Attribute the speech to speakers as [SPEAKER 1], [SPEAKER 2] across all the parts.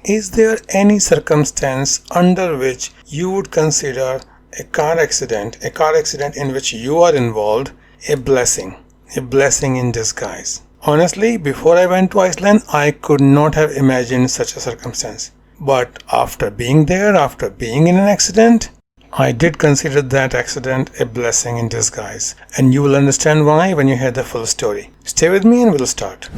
[SPEAKER 1] Is there any circumstance under which you would consider a car accident in which you are involved, a blessing in disguise? Honestly, before I went to Iceland, I could not have imagined such a circumstance. But after being there, after being in an accident, I did consider that accident a blessing in disguise. And you will understand why when you hear the full story. Stay with me and we'll start.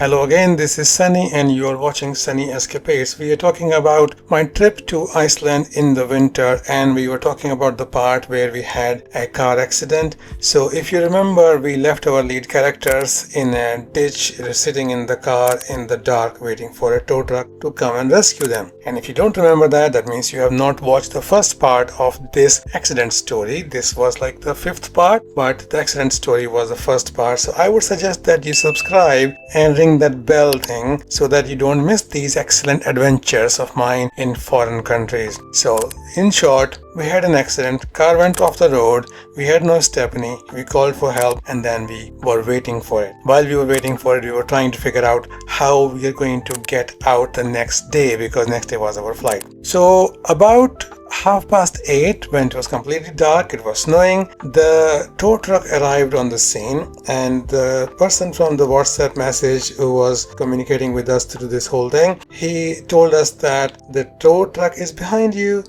[SPEAKER 1] Hello again, this is Sunny and you are watching Sunny Escapades. We are talking about my trip to Iceland in the winter, and we were talking about the part where we had a car accident. So if you remember, we left our lead characters in a ditch, sitting in the car in the dark waiting for a tow truck to come and rescue them. And if you don't remember that means you have not watched the first part of this accident story. This was like the fifth part, but the accident story was the first part. So I would suggest that you subscribe and ring that bell thing so that you don't miss these excellent adventures of mine in foreign countries. So in short, we had an accident, car went off the road, we had no stepney, we called for help, and then we were waiting for it. While we were waiting for it, we were trying to figure out how we are going to get out the next day, because next day was our flight. So about 8:30, when it was completely dark, it was snowing, the tow truck arrived on the scene, and the person from the WhatsApp message who was communicating with us through this whole thing, he told us that the tow truck is behind you.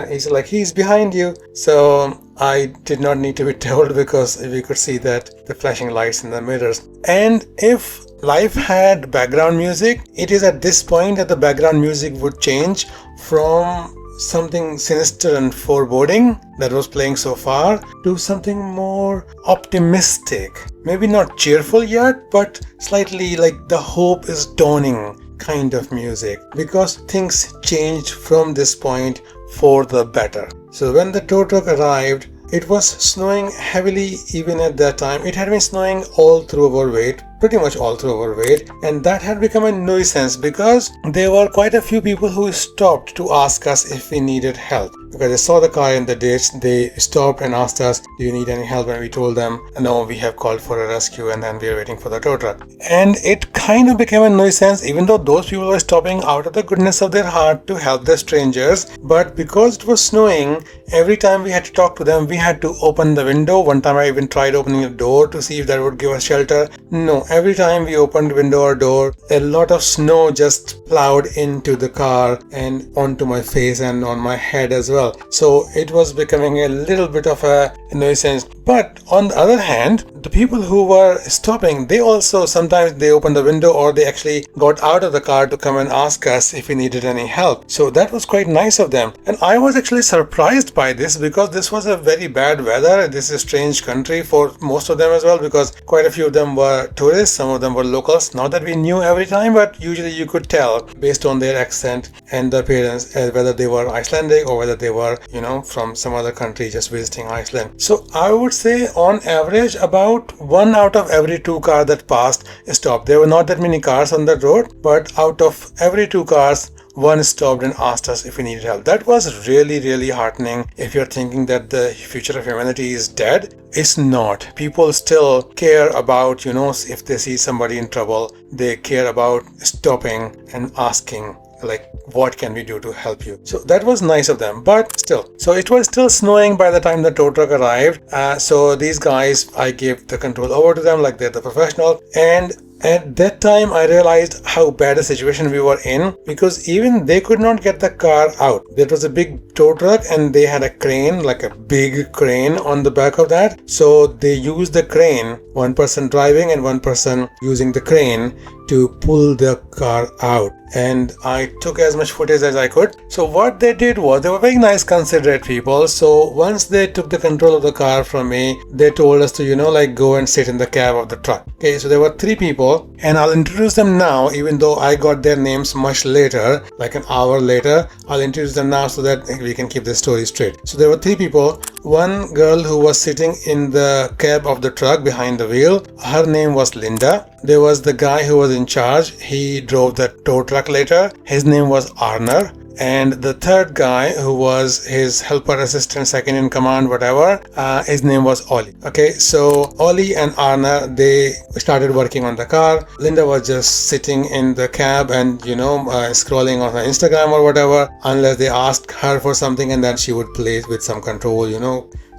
[SPEAKER 1] He's behind you. So I did not need to be told, because we could see that the flashing lights in the mirrors. And if life had background music, it is at this point that the background music would change from something sinister and foreboding that was playing so far to something more optimistic. Maybe not cheerful yet, but slightly like the hope is dawning kind of music, because things changed from this point for the better. So when the tow truck arrived, it was snowing heavily even at that time. It had been snowing all through our wait, pretty much all through our wait, and that had become a nuisance because there were quite a few people who stopped to ask us if we needed help. Because they saw the car in the ditch, they stopped and asked us, do you need any help? And we told them, no, we have called for a rescue, and then we are waiting for the tow truck. And it kind of became a nuisance, even though those people were stopping out of the goodness of their heart to help the strangers. But because it was snowing, every time we had to talk to them, we had to open the window. One time I even tried opening the door to see if that would give us shelter. No, every time we opened window or door, a lot of snow just plowed into the car and onto my face and on my head as well. So it was becoming a little bit of a nuisance. But on the other hand, the people who were stopping, they also sometimes they opened the window, or they actually got out of the car to come and ask us if we needed any help. So that was quite nice of them. And I was actually surprised by this, because this was a very bad weather. This is a strange country for most of them as well, because quite a few of them were tourists, some of them were locals. Not that we knew every time, but usually you could tell based on their accent and the appearance whether they were Icelandic or whether they were, from some other country just visiting Iceland. So I would say on average about 1 out of every 2 cars that passed stopped. There were not that many cars on the road, but out of every 2 cars, 1 stopped and asked us if we needed help. That was really, really heartening. If you're thinking that the future of humanity is dead, it's not. People still care about, if they see somebody in trouble, they care about stopping and asking, like, what can we do to help you? So that was nice of them, but still. So it was still snowing by the time the tow truck arrived. So these guys, I gave the control over to them like they're the professional. And at that time, I realized how bad a situation we were in, because even they could not get the car out. There was a big tow truck and they had a crane, like a big crane on the back of that. So they used the crane, one person driving and one person using the crane to pull the car out. And I took as much footage as I could. So what they did was, they were very nice, considerate people. So once they took the control of the car from me, they told us to, go and sit in the cab of the truck. Okay, so there were 3 people, and I'll introduce them now, even though I got their names much later, like an hour later. I'll introduce them now so that we can keep the story straight. So there were 3 people. One girl who was sitting in the cab of the truck behind the wheel, her name was Linda. There was the guy who was in charge. He drove the tow truck later. His name was Arner. and the third guy who was his helper, assistant, second in command, whatever, his name was Ollie. Okay, so Ollie and Arna, they started working on the car. Linda was just sitting in the cab and scrolling on her Instagram or whatever, unless they asked her for something, and then she would play with some control,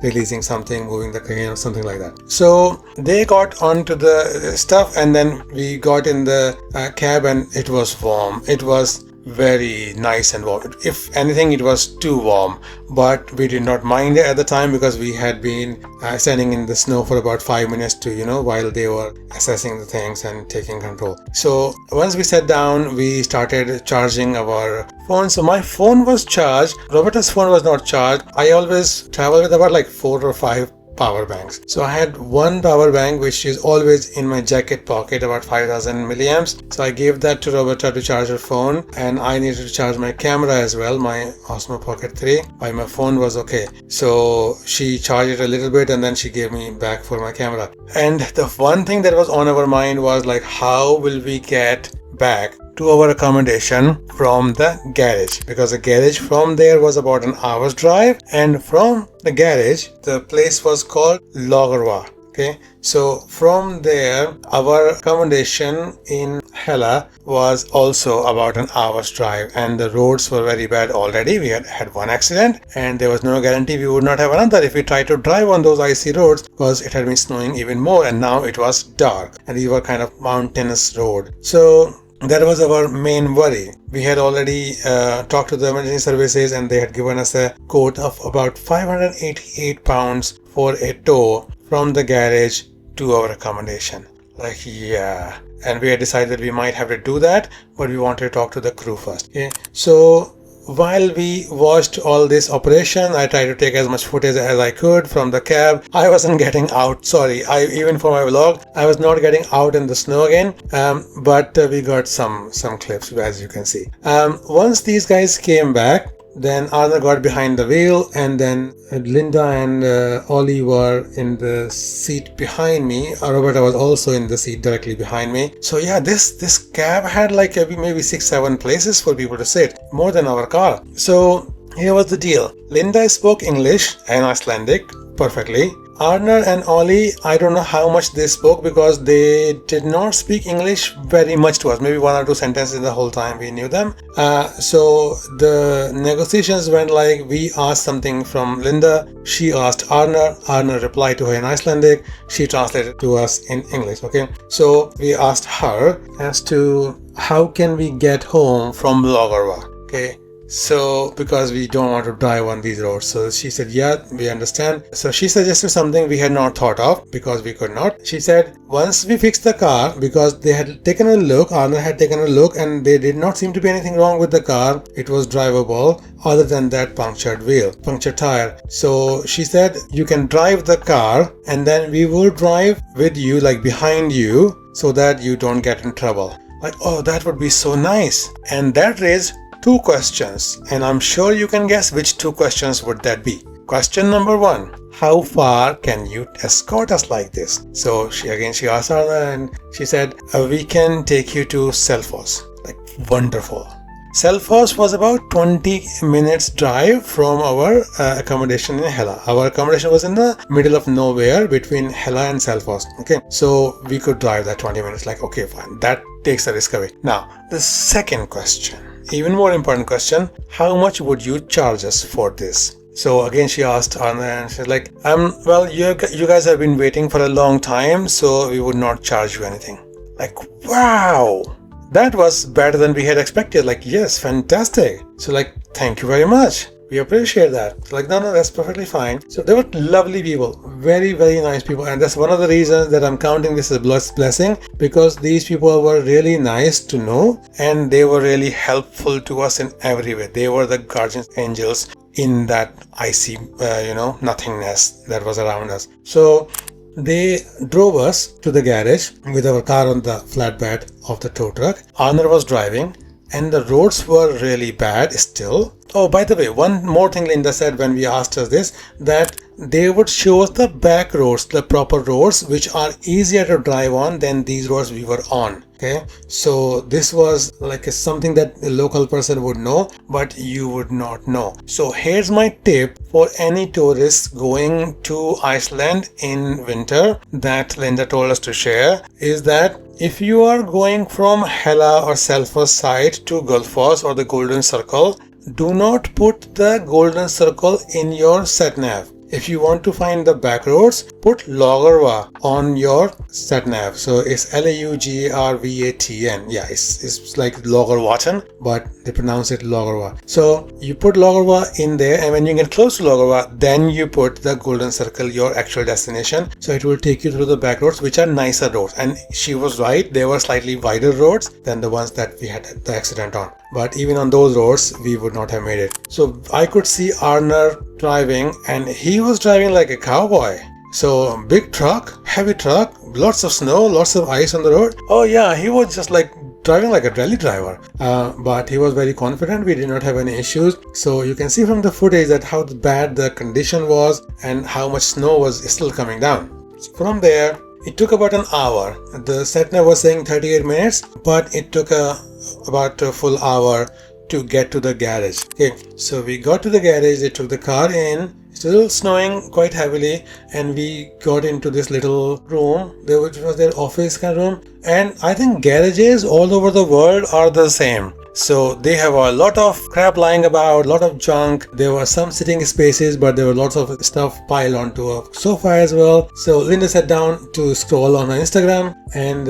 [SPEAKER 1] releasing something, moving the crane or something like that. So they got onto the stuff, and then we got in the cab, and it was warm. It was very nice and warm. If anything, it was too warm, but we did not mind it at the time because we had been standing in the snow for about 5 minutes to while they were assessing the things and taking control. So once we sat down, we started charging our phone. So my phone was charged. Roberta's phone was not charged. I always travel with about like 4 or 5 power banks. So I had one power bank which is always in my jacket pocket, about 5000 milliamps. So I gave that to Roberta to charge her phone, and I needed to charge my camera as well, my Osmo Pocket 3, while my phone was okay. So she charged it a little bit and then she gave me back for my camera. And the one thing that was on our mind was like, how will we get back to our accommodation from the garage, because the garage from there was about an hour's drive, and from the garage the place was called Logarwa. Okay, so from there our accommodation in Hela was also about an hour's drive, and the roads were very bad already. We had one accident, and there was no guarantee we would not have another if we tried to drive on those icy roads, because it had been snowing even more, and now it was dark and these were kind of mountainous road. So that was our main worry. We had already talked to the emergency services, and they had given us a quote of about 588 pounds for a tow from the garage to our accommodation. Like, yeah. And we had decided we might have to do that, but we wanted to talk to the crew first. Okay. So while we watched all this operation, I tried to take as much footage as I could from the cab. I wasn't getting out. Sorry, even for my vlog, I was not getting out in the snow again. But we got some clips, as you can see. Once these guys came back, then Arna got behind the wheel, and then Linda and Ollie were in the seat behind me. Roberta was also in the seat directly behind me. So yeah, this cab had like maybe 6-7 places for people to sit, more than our car. So here was the deal. Linda spoke English and Icelandic perfectly. Arna and Ollie, I don't know how much they spoke, because they did not speak English very much to us. Maybe 1 or 2 sentences the whole time we knew them. So the negotiations went like, we asked something from Linda, she asked Arna replied to her in Icelandic, she translated to us in English. Okay, so we asked her as to how can we get home from Logarwa. Okay, so because we don't want to drive on these roads. So she said, yeah, we understand. So she suggested something we had not thought of, because we could not. She said, once we fix the car, because they had taken a look, Arna had taken a look, and there did not seem to be anything wrong with the car. It was drivable other than that punctured tire. So she said, you can drive the car, and then we will drive with you, like behind you, so that you don't get in trouble. Like, oh, that would be so nice. And that raised 2 questions, and I'm sure you can guess which 2 questions would that be. Question number 1, how far can you escort us like this? So she asked her, and she said, we can take you to Selfoss. Like, wonderful. Selfoss was about 20 minutes drive from our accommodation in Hela. Our accommodation was in the middle of nowhere between Hela and Selfoss. Okay, so we could drive that 20 minutes. Like, okay, fine, that takes the risk away. Now, the second question, even more important question, how much would you charge us for this? So again, she asked Arna, and she's like, well, you guys have been waiting for a long time, so we would not charge you anything. Like, wow, that was better than we had expected. Like, yes, fantastic. So like, thank you very much. We appreciate that. Like, no, that's perfectly fine. So they were lovely people, very, very nice people. And that's one of the reasons that I'm counting this as a blessing, because these people were really nice to know, and they were really helpful to us in every way. They were the guardian angels in that icy, nothingness that was around us. So they drove us to the garage with our car on the flatbed of the tow truck. Arna was driving, and the roads were really bad still. Oh, by the way, one more thing Linda said when we asked us this, that they would show us the back roads, the proper roads, which are easier to drive on than these roads we were on. Okay, so this was like something that a local person would know, but you would not know. So here's my tip for any tourists going to Iceland in winter that Linda told us to share, is that if you are going from Hella or Selfoss side to Gullfoss or the Golden Circle, do not put the Golden Circle in your sat-nav. If you want to find the back roads, put Laugarva on your sat-nav. So it's Laugarvatn. Yeah, it's like Laugarvatn, but they pronounce it Laugarva. So you put Laugarva in there, and when you get close to Laugarva, then you put the Golden Circle, your actual destination. So it will take you through the back roads, which are nicer roads. And she was right, they were slightly wider roads than the ones that we had the accident on. But even on those roads, we would not have made it. So I could see Arner driving, and he was driving like a cowboy. So big truck, heavy truck, lots of snow, lots of ice on the road. Oh yeah, he was just like driving like a rally driver. But he was very confident. We did not have any issues. So you can see from the footage that how bad the condition was and how much snow was still coming down. From there, it took about an hour. The sat-nav was saying 38 minutes, but it took about a full hour to get to the garage. Okay, so we got to the garage, they took the car in, still snowing quite heavily, and we got into this little room, which was their office kind of room. And I think garages all over the world are the same. So they have a lot of crap lying about, a lot of junk. There were some sitting spaces, but there were lots of stuff piled onto a sofa as well. So Linda sat down to scroll on her Instagram, and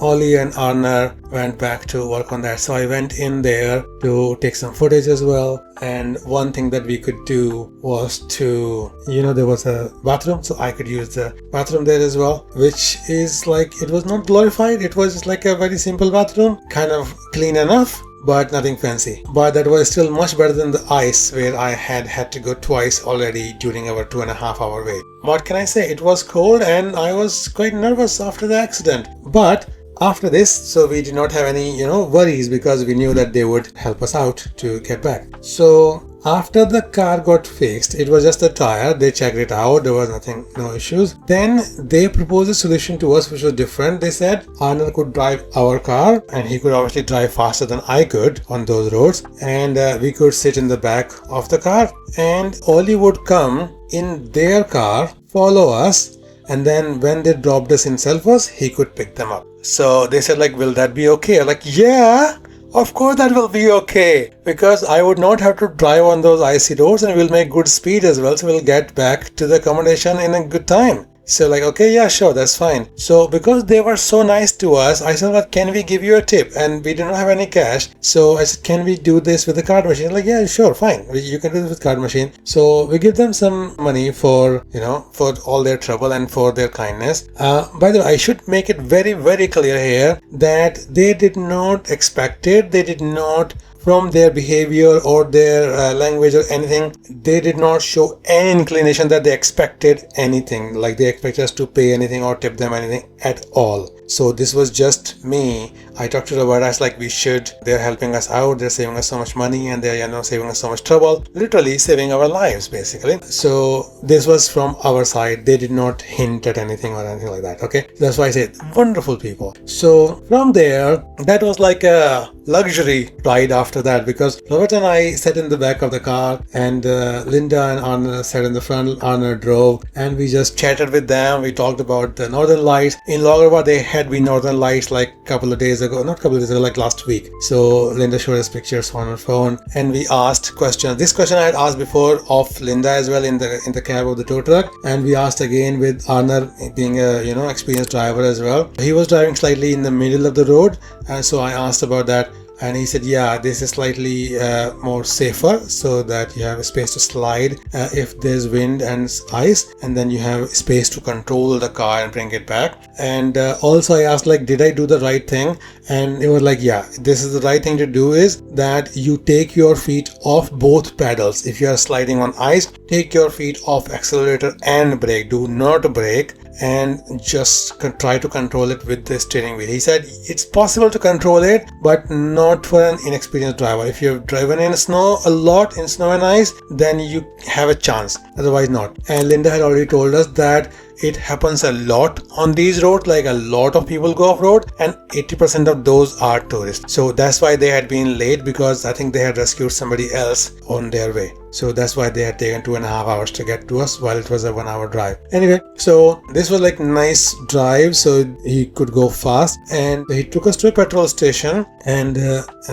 [SPEAKER 1] Ollie and Arner went back to work on that. So I went in there to take some footage as well. And one thing that we could do was to, there was a bathroom, so I could use the bathroom there as well, which is like, it was not glorified. It was just like a very simple bathroom, kind of clean enough, but nothing fancy. But that was still much better than the ice, where I had to go twice already during our 2.5 hour wait. What can I say? It was cold and I was quite nervous after the accident. But after this, so we did not have any, worries, because we knew that they would help us out to get back. So after the car got fixed, it was just a tire. They checked it out. There was nothing, no issues. Then they proposed a solution to us, which was different. They said Arnold could drive our car, and he could obviously drive faster than I could on those roads. And we could sit in the back of the car, and Ollie would come in their car, follow us, and then when they dropped us in Selfoss, he could pick them up. So they said, like, will that be okay? I'm like, yeah, of course that will be okay, because I would not have to drive on those icy roads, and we'll make good speed as well, so we'll get back to the accommodation in a good time. So like, okay, yeah, sure, that's fine. So because they were so nice to us, I said, well, can we give you a tip? And we did not have any cash. So I said, can we do this with the card machine? Like, yeah, sure, fine. You can do this with card machine. So we give them some money for, for all their trouble and for their kindness. By the way, I should make it very, very clear here that they did not expect it. They did not, from their behavior or their language or anything, they did not show any inclination that they expected anything, like they expected us to pay anything or tip them anything at all. So this was just me. I talked to the Robertas like we should. They're helping us out. They're saving us so much money, and they're saving us so much trouble. Literally saving our lives, basically. So this was from our side. They did not hint at anything or anything like that. Okay, that's why I said wonderful people. So from there, that was like a luxury ride after that, because Robert and I sat in the back of the car, and Linda and Arna sat in the front. Arna drove, and we just chatted with them. We talked about the Northern Lights. In Laugarva, they had been Northern Lights like a couple of days ago, not a couple of days ago, like last week. So Linda showed us pictures on her phone, and we asked questions. This question I had asked before of Linda as well in the cab of the tow truck, and we asked again with Arna being a experienced driver as well. He was driving slightly in the middle of the road, and so I asked about that. And he said, yeah, this is slightly more safer, so that you have a space to slide if there's wind and ice, and then you have space to control the car and bring it back. And also I asked, like, did I do the right thing? And it was like, yeah, this is the right thing to do, is that you take your feet off both pedals. If you are sliding on ice, take your feet off accelerator and brake. Do not brake. and just try to control it with the steering wheel. He said it's possible to control it, but not for an inexperienced driver. If you've driven in snow a lot, in snow and ice, then you have a chance, otherwise not. And Linda had already told us that it happens a lot on these roads, like a lot of people go off road, and 80% of those are tourists. So that's why they had been late, because I think they had rescued somebody else on their way. So that's why they had taken 2.5 hours to get to us, while it was a 1 hour drive. Anyway, so this was like nice drive, so he could go fast, and he took us to a petrol station, and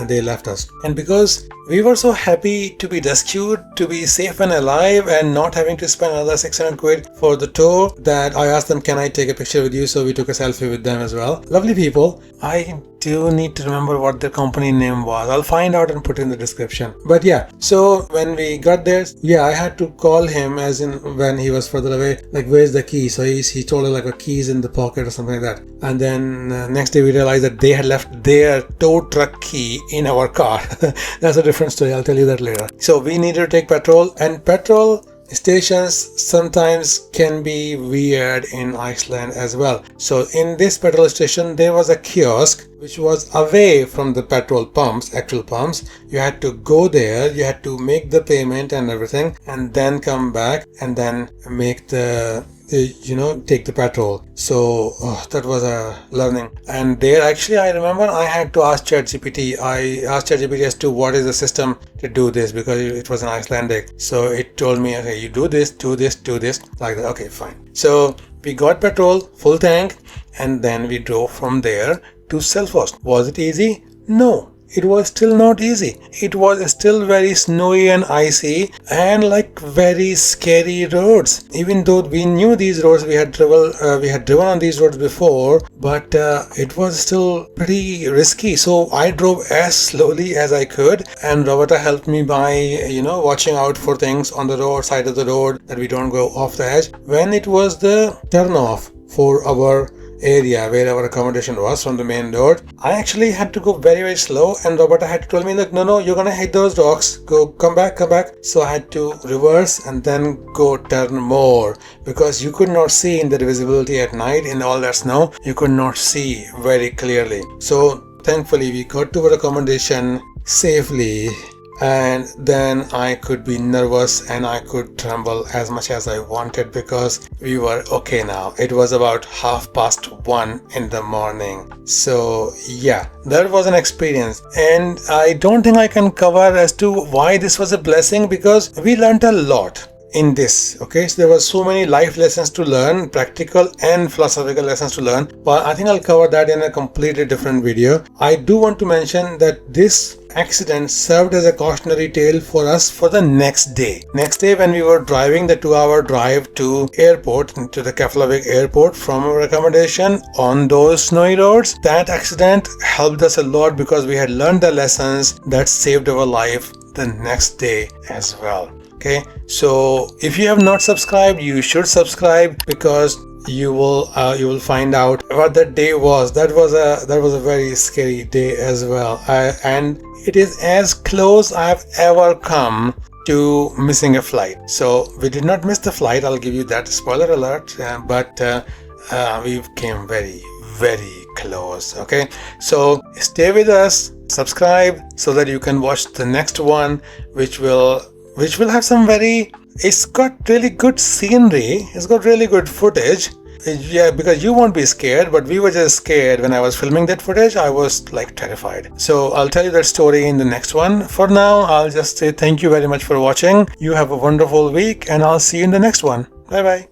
[SPEAKER 1] they left us. And because we were so happy to be rescued, to be safe and alive, and not having to spend another 600 quid for the tour, that I asked them, can I take a picture with you? So we took a selfie with them as well. Lovely people. I do need to remember what their company name was. I'll find out and put it in the description. But yeah, so when we got there, yeah, I had to call him, as in when he was further away, like, where's the key? So he told us like a key's in the pocket or something like that. And then next day we realized that they had left their tow truck key in our car. That's a different story. I'll tell you that later. So we needed to take petrol, and petrol stations sometimes can be weird in Iceland as well. So in this petrol station there was a kiosk which was away from the petrol pumps, actual pumps. You had to go there, you had to make the payment and everything, and then come back and then make the take the petrol. So that was a learning. And there actually I remember I had to ask ChatGPT. I asked ChatGPT as to what is the system to do this, because it was an Icelandic. So it told me, okay, you do this, like that. Okay, fine. So we got petrol, full tank, and then we drove from there to Selfoss. Was it easy? No. It was still not easy. It was still very snowy and icy, and like very scary roads. Even though we knew these roads, we had driven on these roads before, but it was still pretty risky. So I drove as slowly as I could, and Roberta helped me by watching out for things on the road, side of the road, that we don't go off the edge. When it was the turn off for our area where our accommodation was from the main road, I actually had to go very, very slow, and Roberta had to tell me, look, no, you're gonna hit those rocks, come back. So I had to reverse and then go turn more, because you could not see in the visibility at night in all that snow. You could not see very clearly. So thankfully we got to our accommodation safely, and then I could be nervous and I could tremble as much as I wanted, because we were okay now. It was about 1:30 in the morning. So yeah, that was an experience, and I don't think I can cover as to why this was a blessing, because we learned a lot in this. Okay, so there were so many life lessons to learn, practical and philosophical lessons to learn, but I think I'll cover that in a completely different video. I do want to mention that this accident served as a cautionary tale for us for the next day. When we were driving the 2-hour drive to airport, to the Keflavik airport from our accommodation on those snowy roads, that accident helped us a lot, because we had learned the lessons that saved our life the next day as well. Okay, so if you have not subscribed, you should subscribe, because you will find out what that day was. That was a very scary day as well, and it is as close I have ever come to missing a flight. So we did not miss the flight, I'll give you that, spoiler alert, but we came very, very close. Okay, so stay with us, subscribe, so that you can watch the next one, which will have some it's got really good scenery, it's got really good footage. Yeah, because you won't be scared, but we were just scared when I was filming that footage. I was like terrified. So I'll tell you that story in the next one. For now, I'll just say thank you very much for watching. You have a wonderful week, and I'll see you in the next one. Bye bye.